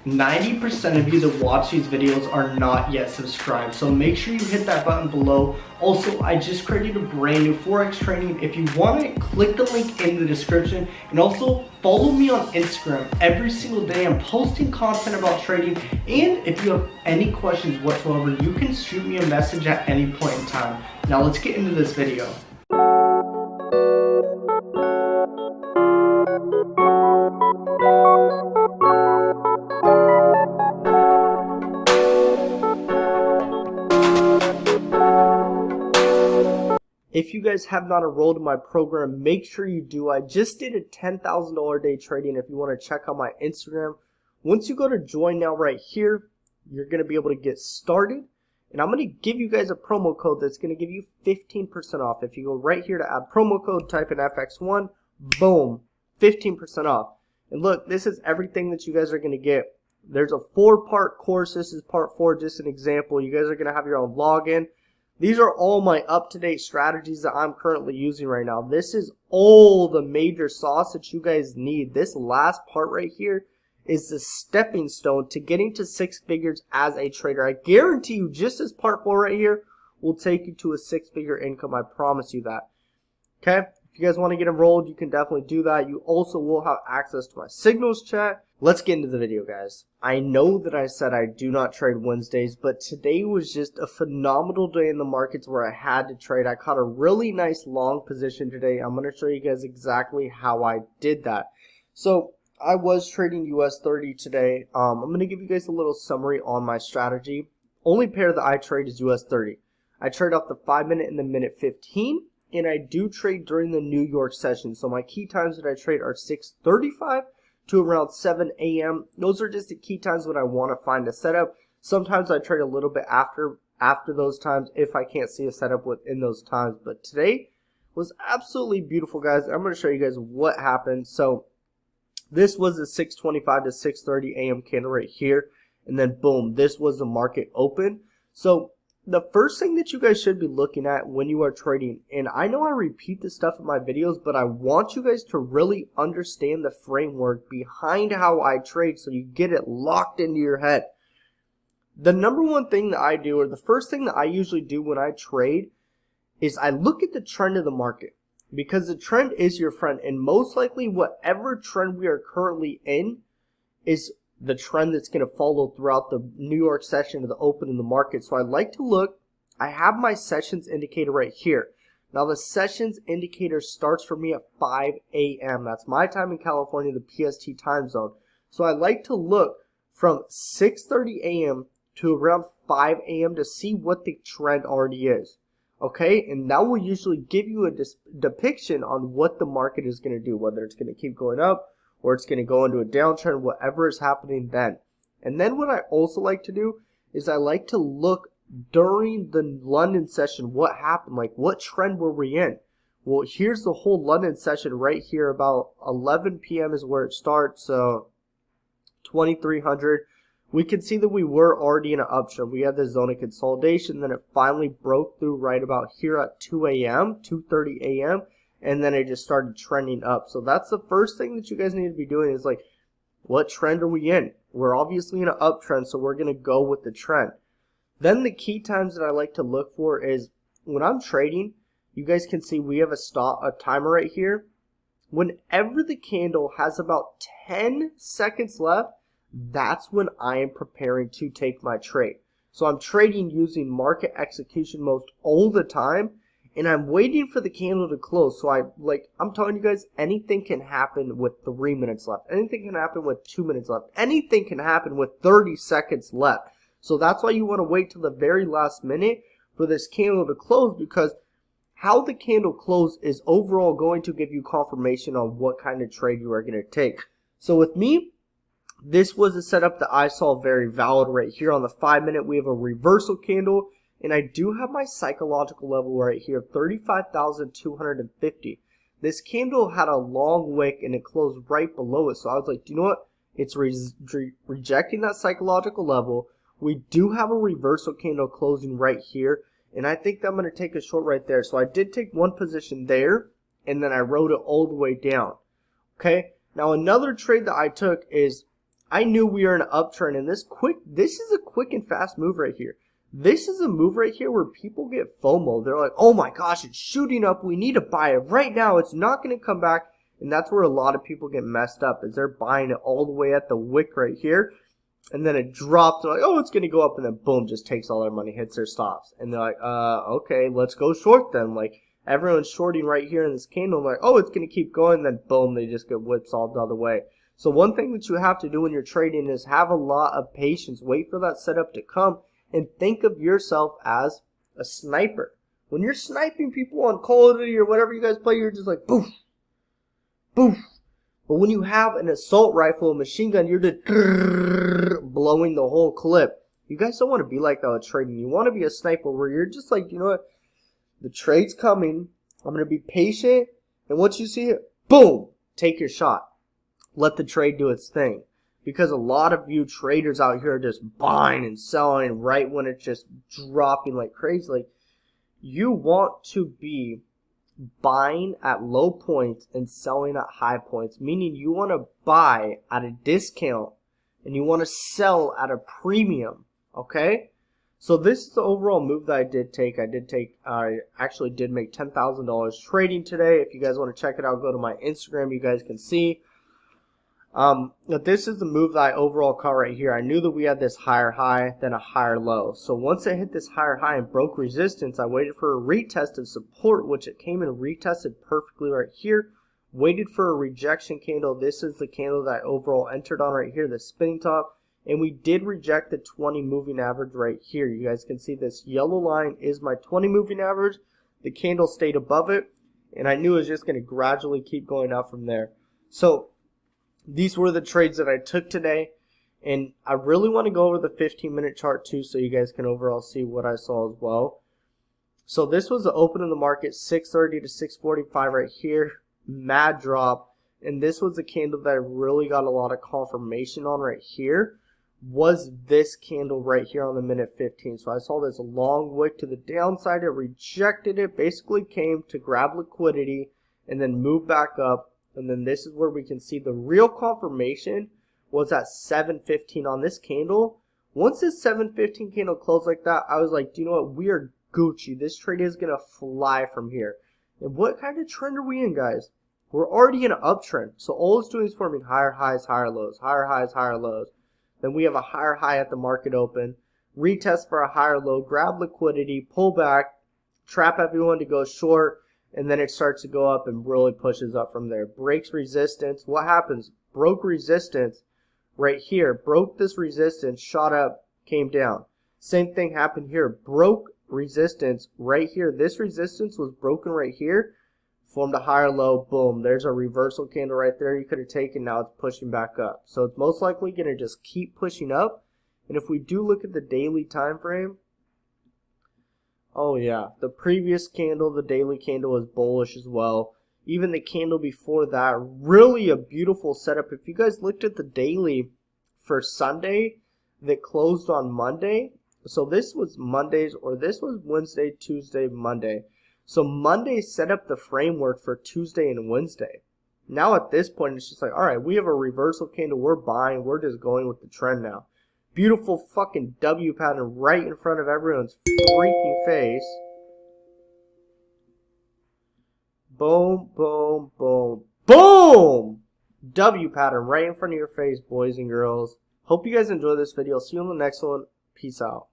90% of you that watch these videos are not yet subscribed, so make sure you hit that button below. Also, I just created a brand new forex training. If you want it, click the link in the description, and also follow me on Instagram. Every single day I'm posting content about trading, and if you have any questions whatsoever, you can shoot me a message at any point in time. Now let's get into this video. If you guys have not enrolled in my program, make sure you do. I just did a $10,000 day trading. If you want to check out my Instagram, once you go to join now right here, you're going to be able to get started. And I'm going to give you guys a promo code that's going to give you 15% off. If you go right here to add promo code, type in FX1, boom, 15% off. And look, this is everything that you guys are going to get. There's a 4-part course. This is part 4, just an example. You guys are going to have your own login. These are all my up-to-date strategies that I'm currently using right now. This is all the major sauce that you guys need. This last part right here is the stepping stone to getting to 6 figures as a trader. I guarantee you just this part 4 right here will take you to a 6-figure income. I promise you that. Okay? If you guys want to get enrolled, you can definitely do that. You also will have access to my signals chat. Let's get into the video, guys. I know that I said I do not trade Wednesdays, but today was just a phenomenal day in the markets where I had to trade. I caught a really nice long position today. I'm going to show you guys exactly how I did that. So I was trading US30 today. I'm going to give you guys a little summary on my strategy. Only pair that I trade is US30. I trade off the 5-minute and the minute 15, and I do trade during the New York session. So my key times that I trade are 6:35 to around 7 a.m. Those are just the key times when I want to find a setup. Sometimes I trade a little bit after those times if I can't see a setup within those times. But today was absolutely beautiful, guys. I'm going to show you guys what happened. So this was the 6:25 to 6:30 a.m. candle right here. And then boom, this was the market open. So the first thing that you guys should be looking at when you are trading, and I know I repeat this stuff in my videos, but I want you guys to really understand the framework behind how I trade so you get it locked into your head. The number one thing that I do, or the first thing that I usually do when I trade, is I look at the trend of the market, because the trend is your friend, and most likely whatever trend we are currently in is the trend that's going to follow throughout the New York session of the open in the market. So I like to look. I have my sessions indicator right here. Now the sessions indicator starts for me at 5 a.m. That's my time in California, the PST time zone. So I like to look from 6:30 a.m. to around 5 a.m. to see what the trend already is. Okay, and that will usually give you a depiction on what the market is going to do, whether it's going to keep going up or it's going to go into a downtrend, whatever is happening then. And then what I also like to do is I like to look during the London session what happened, like what trend were we in. Well, here's the whole London session right here. About 11 p.m. is where it starts, so 2300. We can see that we were already in an uptrend. We had the zone of consolidation, then it finally broke through right about here at 2 a.m., 2:30 a.m., and then it just started trending up. So that's the first thing that you guys need to be doing is like, what trend are we in? We're obviously in an uptrend, so we're going to go with the trend. Then the key times that I like to look for is when I'm trading, you guys can see we have a timer right here. Whenever the candle has about 10 seconds left, that's when I am preparing to take my trade. So I'm trading using market execution most all the time, and I'm waiting for the candle to close. So I'm telling you guys, anything can happen with 3 minutes left. Anything can happen with 2 minutes left. Anything can happen with 30 seconds left. So that's why you want to wait till the very last minute for this candle to close, because how the candle closes is overall going to give you confirmation on what kind of trade you are going to take. So with me, this was a setup that I saw very valid right here. On the 5-minute, we have a reversal candle. And I do have my psychological level right here, 35,250. This candle had a long wick and it closed right below it. So I was like, do you know what? It's rejecting that psychological level. We do have a reversal candle closing right here. And I think that I'm going to take a short right there. So I did take one position there, and then I rode it all the way down. Okay. Now another trade that I took is I knew we were in an uptrend, and this is a quick and fast move right here. This is a move right here where people get FOMO. They're like, oh my gosh, it's shooting up. We need to buy it right now. It's not going to come back. And that's where a lot of people get messed up, is they're buying it all the way at the wick right here. And then it drops. They're like, oh, it's going to go up. And then boom, just takes all their money, hits their stops. And they're like, okay, let's go short then. Like, everyone's shorting right here in this candle. Like, oh, it's going to keep going. Then boom, they just get whipsawed the other way. So one thing that you have to do when you're trading is have a lot of patience. Wait for that setup to come. And think of yourself as a sniper. When you're sniping people on Call of Duty or whatever you guys play, you're just like, boof, boof. But when you have an assault rifle, a machine gun, you're just blowing the whole clip. You guys don't want to be like that with trading. You want to be a sniper where you're just like, you know what? The trade's coming. I'm going to be patient. And once you see it, boom, take your shot. Let the trade do its thing. Because a lot of you traders out here are just buying and selling right when it's just dropping like crazy. Like, you want to be buying at low points and selling at high points. Meaning you want to buy at a discount and you want to sell at a premium. Okay? So this is the overall move that I did take. I actually did make $10,000 trading today. If you guys want to check it out, go to my Instagram. You guys can see. This is the move that I overall caught right here. I knew that we had this higher high, then a higher low. So once it hit this higher high and broke resistance, I waited for a retest of support, which it came and retested perfectly right here. Waited for a rejection candle. This is the candle that I overall entered on right here, the spinning top. And we did reject the 20 moving average right here. You guys can see this yellow line is my 20 moving average. The candle stayed above it. And I knew it was just going to gradually keep going up from there. So these were the trades that I took today, and I really want to go over the 15-minute chart too so you guys can overall see what I saw as well. So this was the open of the market, 630 to 645 right here, mad drop, and this was the candle that I really got a lot of confirmation on right here, was this candle right here on the minute 15. So I saw this long wick to the downside, it rejected it, basically came to grab liquidity, and then move back up. And then this is where we can see the real confirmation was at 7:15 on this candle. Once this 7:15 candle closed like that, I was like, do you know what? We are Gucci. This trade is going to fly from here. And what kind of trend are we in, guys? We're already in an uptrend. So all it's doing is forming higher highs, higher lows, higher highs, higher lows. Then we have a higher high at the market open. Retest for a higher low, grab liquidity, pull back, trap everyone to go short. And then it starts to go up and really pushes up from there. Breaks resistance. What happens? Broke resistance right here. Broke this resistance, shot up, came down. Same thing happened here. Broke resistance right here. This resistance was broken right here. Formed a higher low. Boom. There's a reversal candle right there you could have taken. Now it's pushing back up. So it's most likely going to just keep pushing up. And if we do look at the daily time frame, oh yeah, the previous candle, the daily candle, was bullish as well. Even the candle before that, really a beautiful setup. If you guys looked at the daily for Sunday that closed on Monday, so this was Monday's, or this was Wednesday, Tuesday, Monday. So Monday set up the framework for Tuesday and Wednesday. Now at this point, it's just like, all right, we have a reversal candle. We're buying. We're just going with the trend now. Beautiful fucking W pattern right in front of everyone's freaking face. Boom, boom, boom, boom! W pattern right in front of your face, boys and girls. Hope you guys enjoy this video. See you on the next one. Peace out.